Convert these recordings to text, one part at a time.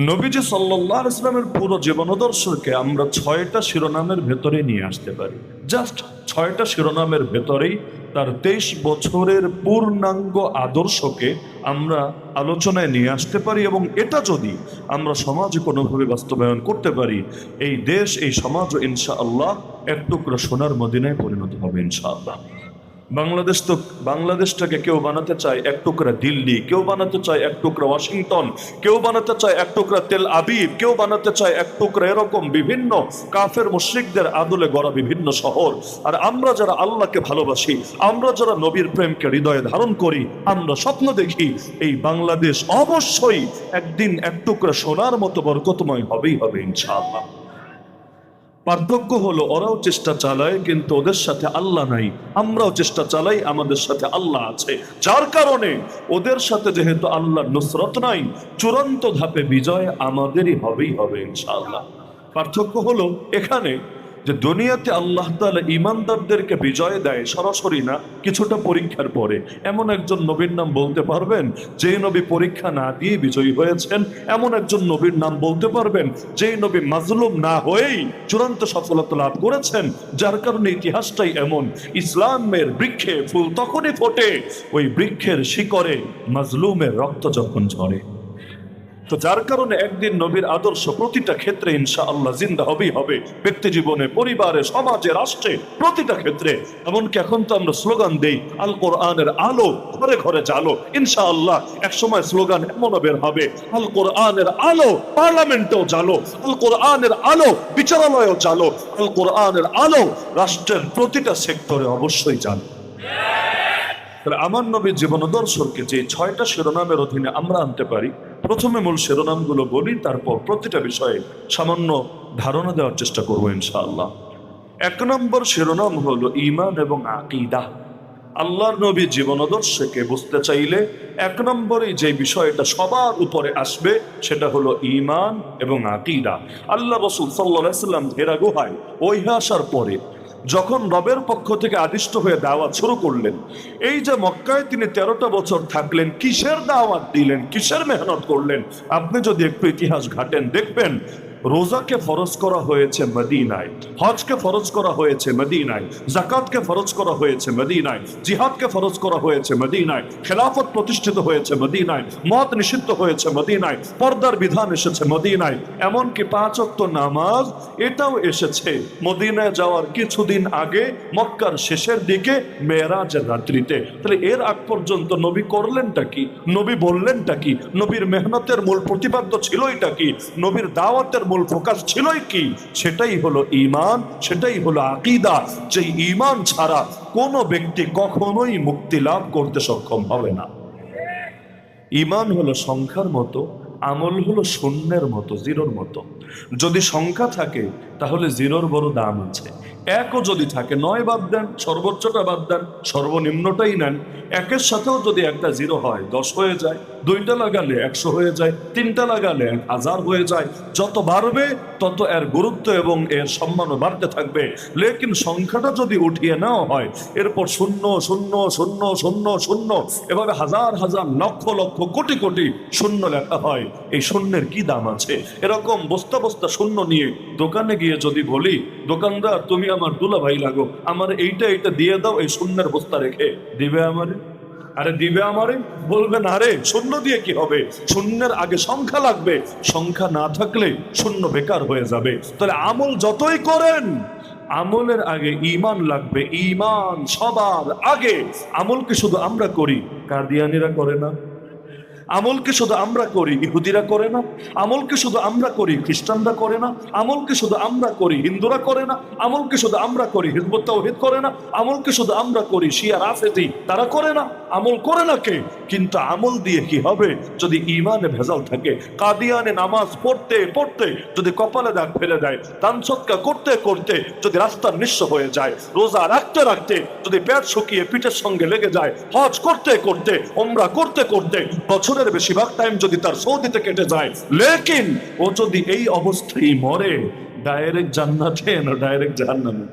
নবীজি সাল্লাল্লাহু আলাইহি ওয়াসাল্লামের পুরো জীবনাদর্শকে আমরা 6টা শিরোনামের ভেতরে নিয়ে আসতে পারি। জাস্ট 6টা শিরোনামের ভেতরেই তার 23 বছরের পূর্ণাঙ্গ আদর্শকে আমরা আলোচনায় নিয়ে আসতে পারি, এবং এটা যদি আমরা সমাজে কোনোভাবে বাস্তবায়ন করতে পারি, এই দেশ এই সমাজও ইনশাআল্লাহ এক টুকরা সোনার মদিনায় পরিণত হবে ইনশাআল্লাহ। বাংলাদেশটাকে কেউ বানাতে চায় এক টুকরা দিল্লি, কেউ বানাতে চায় এক টুকরা ওয়াশিংটন, কেউ বানাতে চায় এক টুকরা তেল আবিব, কেউ বানাতে চায় এক টুকরা এরকম বিভিন্ন কাফের মুশরিকদের আদলে গড়া বিভিন্ন শহর। আর আমরা যারা আল্লাহকে ভালোবাসি, আমরা যারা নবীর প্রেমকে হৃদয়ে ধারণ করি, আমরা স্বপ্ন দেখি এই বাংলাদেশ অবশ্যই একদিন এক টুকরা সোনার মতো বরকতময় হবেই হবে ইনশাআল্লাহ। পার্থক্য হলো ওরাও চেষ্টা চালায় কিন্তু ওদের সাথে আল্লাহ নাই, আমরাও চেষ্টা চালাই আমাদের সাথে আল্লাহ আছে, যার কারণে ওদের সাথে যেহেতু আল্লাহর নুসরত নাই, চূড়ান্ত ধাপে বিজয় আমাদেরই হবেই হবে ইনশাআল্লাহ। পার্থক্য হলো এখানে যে দুনিয়াতে আল্লাহ তাআলা ঈমানদারদেরকে বিজয় দেয় সরাসরি না, কিছুটা পরীক্ষার পরে। এমন একজন নবীর নাম বলতে পারবেন যে নবী পরীক্ষা না দিয়ে বিজয়ী হয়েছেন? এমন একজন নবীর নাম বলতে পারবেন যে নবী মাজলুম না হয়েই চূড়ান্ত সফলতা লাভ করেছেন? যার কারণে ইতিহাসটাই এমন, ইসলামের বৃক্ষে ফুল তখনই ফোটে ওই বৃক্ষের শিকড়ে মাজলুমের রক্ত যখন ঝরে। তো যার কারণে একদিন নবীর আদর্শ প্রতিটা ক্ষেত্রে ইনশাআল্লাহ জিন্দা হবেই হবে, ব্যক্তি জীবনে, পরিবারে, সমাজে, রাষ্ট্রে, প্রতিটা ক্ষেত্রে। এমনকি এখন তো আমরা স্লোগান দেই আল কোরআনের আলো ঘরে ঘরে জালো। ইনশাআল্লাহ একসময় স্লোগান এমনও বের হবে আল কোরআনের আলো পার্লামেন্টেও জালো, আল কোরআনের আলো বিচারালয়েও জালো, আল কোরআনের আলো রাষ্ট্রের প্রতিটা সেক্টরে অবশ্যই জালো। আমার নবীর জীবনাদর্শকে যে 6টা শিরোনামের অধীনে আমরা আনতে পারি, প্রথমে মূল শিরোনামগুলো বলি, তারপর প্রতিটা বিষয়ে সামান্য ধারণা দেওয়ার চেষ্টা করবো ইনশাআল্লাহ। 1 নম্বর শিরোনাম হলো ঈমান এবং আকীদা। আল্লাহর নবীর জীবনাদর্শকে বুঝতে চাইলে 1 নম্বরে যে বিষয়টা সবার উপরে আসবে সেটা হলো ঈমান এবং আকীদা। আল্লাহ রাসূল সাল্লাল্লাহু আলাইহি ওয়াসাল্লাম হেরা গুহায় ওইহে আসার পরে যখন রবের পক্ষ থেকে আদিষ্ট হয়ে দাওয়াত শুরু করলেন, এই যে মক্কায় তিনি 13টা বছর থাকলেন, কিসের দাওয়াত দিলেন, কিসের মেহনত করলেন? আপনি যদি একটু ইতিহাস ঘাটেন দেখবেন রোজাকে ফরজ করা হয়েছে মদিনায়, হজকে ফরজ করা হয়েছে মদিনায়, যাকাতকে ফরজ করা হয়েছে মদিনায়, জিহাদকে ফরজ করা হয়েছে মদিনায়, খেলাফত প্রতিষ্ঠিত হয়েছে মদিনায়, মদ নিষিদ্ধ হয়েছে মদিনায়, পর্দার বিধান এসেছে মদিনায়, এমনকি 5 ওয়াক্ত নামাজ এটাও এসেছে মদিনায় যাওয়ার কিছুদিন আগে, মক্কার শেষের দিকে মেরাজের রাত্রিতে। তাহলে এর আগ পর্যন্ত নবী করলেনটা কি, নবী বললেনটা কি, নবীর মেহনতের মূল প্রতিপাদ্য ছিলইটা কি, নবীর দাওয়াতের মূল ফোকাস ছিলই কি? সেটাই হলো ঈমান, সেটাই হলো আকীদা। যে ঈমান ছাড়া কোনো ব্যক্তি কখনোই মুক্তি লাভ করতে সক্ষম হবে না। ঈমান হলো সংখ্যার মতো, আমল হলো শূন্যের মতো, জিরোর মতো। যদি সংখ্যা থাকে তাহলে জিরোর বড় দাম আছে। 1ও যদি থাকে, 9 বাদ দেন, সর্বোচ্চটা বাদ দেন, সর্বনিম্নটাই নেন। 1-এর সাথেও যদি একটা 0 হয় 10 হয়ে যায়, 2টা লাগালে 100 হয়ে যায়, 3টা লাগালে 1000 হয়ে যায়। যত বাড়বে তত এর গুরুত্ব এবং এর সম্মানও বাড়তে থাকবে। লেকিন সংখ্যাটা যদি উঠিয়ে নেওয়া হয়, এরপর 0 0 0 0 0 এভাবে হাজার হাজার লক্ষ লক্ষ কোটি কোটি শূন্য লেখা হয়, এই শূন্যের কি দাম আছে? এরকম বস্তা বস্তা শূন্য নিয়ে দোকানে গিয়ে যদি বলি, দোকানদার তুমি আমার দুলা ভাই লাগো, আমার এইটা দিয়ে দাও, এই শূন্যের বস্তা রেখে দিবে আমারে? আরে দিবে আমারে? বলবেন আরে শূন্য দিয়ে কি হবে, শূন্যের আগে সংখ্যা লাগবে, সংখ্যা না থাকলে শূন্য বেকার হয়ে যাবে। তাহলে আমল যতই করেন, আমলের আগে ঈমান লাগবে। ঈমান সবার আগে। আমলকে শুধু আমরা করি, কাদিয়ানীরা করে না। আমলকে শুধু আমরা করি, ইহুদিরা করে না। আমলকে শুধু আমরা করি, খ্রিস্টানরা করে না। আমলকে শুধু আমরা করি, হিন্দুরা করে না। আমলকে শুধু আমরা করি, হিজবুত তাওহীদ করে না। আমলকে শুধু আমরা করি, শিয়া রাফেজি তারা করে না। আমল করে না কে? কিন্তু আমল দিয়ে কি হবে যদি ঈমানে ভেজাল থাকে? কাদিয়ানে নামাজ পড়তে পড়তে যদি কপালে দাগ ফেলে দেয়, দান সদকা করতে করতে যদি রাস্তার নিঃস্ব হয়ে যায়, রোজা রাখতে রাখতে যদি পেট শুকিয়ে পিঠের সঙ্গে লেগে যায়, হজ করতে করতে, উমরা করতে করতে বছরের বেশিরভাগ টাইম যদি তার সৌদিতে কেটে যায়, লেকিন ও যদি এই অবস্থায় মরে, ডাইরেক্ট জান্নাতে না ডাইরেক্ট জাহান্নামে?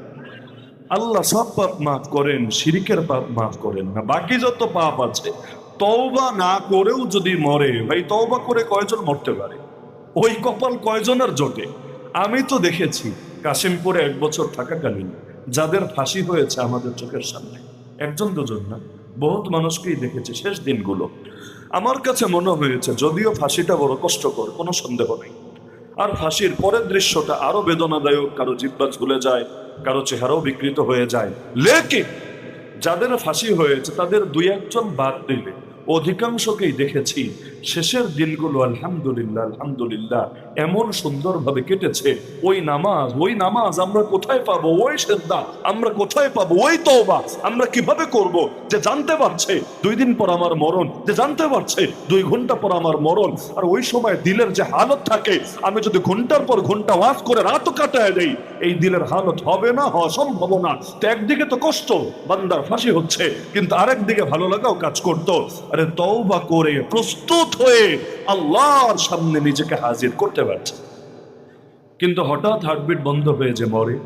আল্লাহ সব পাপ মাফ করেন, শিরিকের পাপ মাফ করেন না। বাকি যত পাপ আছে, তওবা না করেও যদি মরে, ভাই তওবা করে কয়জন মরতে পারে? ওই কপাল কয়জনের জোটে? আমি তো দেখেছি কাশিমপুরে 1 বছর থাকাকালীন যাদের ফাঁসি হয়েছে আমাদের চোখের সামনে, একজন দুজন না, বহুত মানুষকেই দেখেছি শেষ দিনগুলো। আমার কাছে মনে হয়েছে যদিও ফাঁসিটা বড় কষ্টকর, কোনো সন্দেহ নেই, আর ফাঁসির পরের দৃশ্যটা আরো বেদনাদায়ক, কারো জিহ্বা ঝুলে যায়, কারো চেহারাও বিকৃত হয়ে যায়। লেকিন যাদের ফাঁসি হয়েছে তাদের 2-1 জন বাদ দিলে অধিকাংশকেই দেখেছি শেষের দিনগুলো আলহামদুলিল্লাহ আলহামদুলিল্লাহ এমন সুন্দরভাবে কেটেছে। ওই নামাজ আমরা কোথায় পাবো? ওই সেজদা আমরা কোথায় পাবো? ওই তওবা আমরা কিভাবে করব? যে জানতে পারছে 2 দিন পর আমার মরণ, যে জানতে পারছে 2 ঘন্টা পর আমার মরণ, আর ওই সময় দিলের যে হালত থাকে, আমি যদি ঘন্টার পর ঘন্টা ওয়াজ করে রাতও কাটায় দেই, এই দিলের হালত হবে না, হওয়া সম্ভব না। তো একদিকে তো কষ্ট, বান্দার ফাঁসি হচ্ছে, কিন্তু আরেকদিকে ভালো লাগাও কাজ করতো। আরে তওবা করে প্রস্তুত হয়ে আল্লাহর সামনে নিজেকে হাজির করতে পারছে, কিন্তু হঠাৎ হার্টবিট বন্ধ হয়ে যে মরে,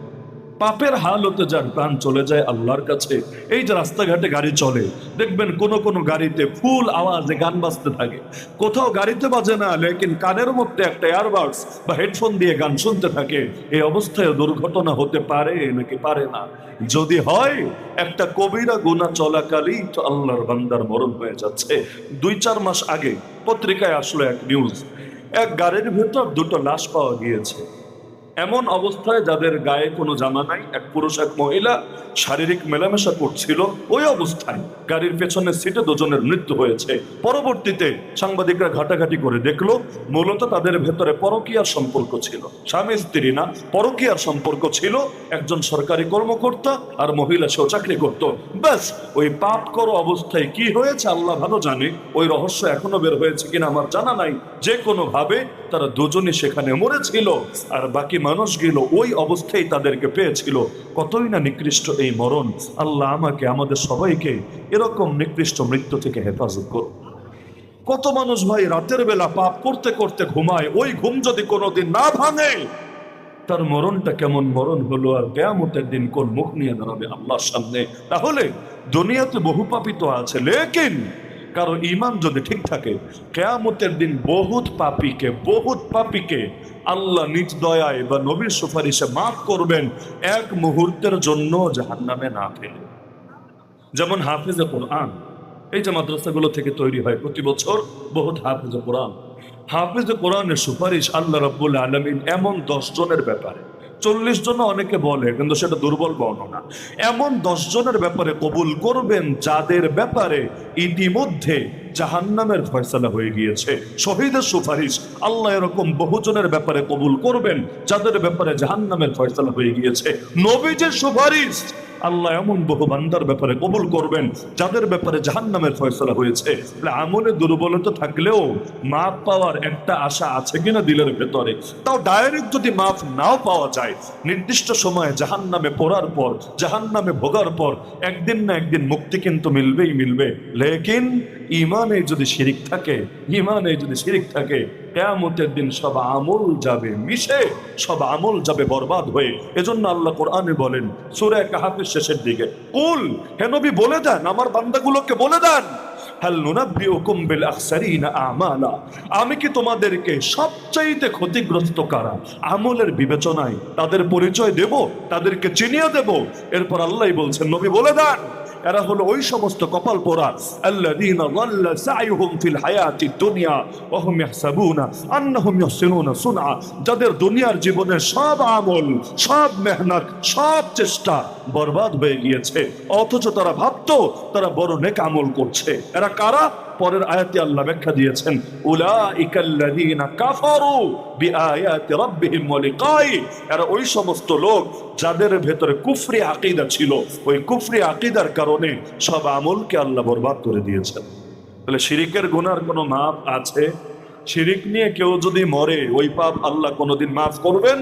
পাপের হালতে যার প্রাণ চলে যায় আল্লাহর কাছে। এই যে রাস্তাঘাটে গাড়ি চলে, দেখবেন কোন কোন গাড়িতে ফুল আওয়াজে গান বাজতে থাকে, কোথাও গাড়িতে বাজে না, লেকিন কানের মধ্যে একটা এয়ারবাডস বা হেডফোন দিয়ে গান শুনতে থাকে। এই অবস্থায় দুর্ঘটনা হতে পারে নাকি পারে না? যদি হয়, একটা কবিরা গুনাহ চলাকালেই তো আল্লাহর বান্দার মরণ হয়ে যাচ্ছে। 2-4 মাস আগে পত্রিকায় আসলো এক নিউজ, এক গাড়ির ভেতর 2টো লাশ পাওয়া গিয়েছে। এমন অবস্থায় যাদের গায়ে কোনো জামা নাই, এক পুরুষ এক মহিলা শারীরিক মেলামেশা করছিল, ওই অবস্থায় গাড়ির পেছনের সিটে 2জনের মৃত্যু হয়েছে। পরবর্তীতে সাংবাদিকরা ঘাটাঘাটি করে দেখলো মূলত তাদের ভেতরে পরকীয়ার সম্পর্ক ছিল, স্বামী স্ত্রী না, পরকীয়ার সম্পর্ক ছিল। একজন সরকারি কর্মকর্তা আর মহিলা সেও চাকরি করত। ব্যাস ওই পাপ করো অবস্থায় কি হয়েছে আল্লাহ ভালো জানে, ওই রহস্য এখনো বের হয়েছে কিনা আমার জানা নাই। যে কোনো ভাবে তারা 2জনই সেখানে মরেছিল, আর বাকি মানুষগুলো ওই অবস্থায় তাদেরকে পেয়েছিল। কতই না নিকৃষ্ট এই মরণ। আল্লাহ আমাকে আমাদের সবাইকে এরকম নিকৃষ্ট মৃত্যু থেকে হেফাজত করুন। কত মানুষ ভাই রাতের বেলা পাপ করতে করতে ঘুমায়, ওই ঘুম যদি কোনোদিন না ভাঙে, তার মরণটা কেমন মরণ হলো, আর কিয়ামতের দিন কোন মুখ নিয়ে দাঁড়াবে আল্লাহর সামনে। তাহলে দুনিয়াতে বহু পাপী তো আছে, লেকিন কারো ঈমান যদি ঠিক থাকে, কিয়ামতের দিন বহুত পাপীকে আল্লাহ নিজ দয়ায় বা নবীর সুপারিশে মাফ করবেন, এক মুহূর্তের জন্য জাহান্নামে না ফেলে। যেমন হাফেজে কোরআন, এই যে মাদ্রাসাগুলো থেকে তৈরি হয় প্রতি বছর বহুত হাফেজে কোরআন, হাফেজে কোরআনের সুপারিশ আল্লাহ রাব্বুল আলামিন এমন 10 জনের ব্যাপারে, 40 জন অনেকে বলে কিন্তু সেটা দুর্বল বর্ণনা, এমন 10 জনের ব্যাপারে কবুল করবেন যাদের ব্যাপারে ইতিমধ্যে জাহান্নামের ফয়সালা হয়ে গিয়েছে। শহীদের সুপারিশ আল্লাহ এরকম বহুজনের ব্যাপারে কবুল করবেন যাদের ব্যাপারে জাহান্নামের ফয়সালা হয়ে গিয়েছে। নবীজির সুপারিশ আল্লাহ এমন বহু বান্দার ব্যাপারে কবুল করবেন যাদের ব্যাপারে জাহান্নামের ফয়সালা হয়েছে। আমলে দুর্বলতা থাকলেও মাফ পাওয়ার একটা আশা আছে কিনা দিলের ভেতরে? তাও ডাইরেক্ট যদি মাফ নাও পাওয়া যায়, নির্দিষ্ট সময়ে জাহান্নামে পড়ার পর, জাহান্নামে ভোগার পর একদিন না একদিন মুক্তি কিন্তু মিলবেই মিলবে। লেকিন ইমানে যদি শিরিক থাকে, কিয়ামতের দিন সব আমল যাবে মিশে, সব আমল যাবে বরবাদ হয়ে। এজন্য আল্লাহ কোরআনে বলেন সূরা কাহাফের শেষের দিকে, কুল, হে নবী বলে দেন, আমার বান্দাগুলোকে বলে দেন, হাল নুনাব্বিউকুম বিল আখসারিনা আমালা, আমি কি তোমাদেরকে সবচাইতে ক্ষতিগ্রস্ত কারা আমলের বিবেচনায় তাদের পরিচয় দেব, তাদেরকে চিনিয়ে দেব? এরপর আল্লাহ বলছেন নবী বলে দেন, এরা হলো ওই সমস্ত কপাল পোড়া আল্লাযীনা যাল্লা সাইয়ুহুম ফিল হায়াতিদ দুনিয়া ওয়া হুম ইয়াহসাবুনা আন্নাহুম ইহসিনুনা সুনআ, যাদের দুনিয়ার জীবনে সব আমল, সব মেহনত, সব চেষ্টা বরবাদ হয়ে গিয়েছে, অথচ তারা ভাবতো তারা বড় নেক আমল করছে। এরা কারা? পরের আয়াতে আল্লাহ ব্যাখ্যা দিয়েছেন, উলাইকাল্লাযীনা কাফারু বিআয়াতি রাব্বিহিম ওয়া লিকাই, এরা ওই সমস্ত লোক যাদের ভেতরে কুফরি আকীদা ছিল, ওই কুফরি আকীদার কারণে সব আমলকে আল্লাহ বরবাদ করে দিয়েছেন। তাহলে শিরিকের গুনার কোনো মাপ আছে? শিরিক নিয়ে কেউ যদি মরে, ওই পাপ আল্লাহ কোনোদিন মাফ করবেন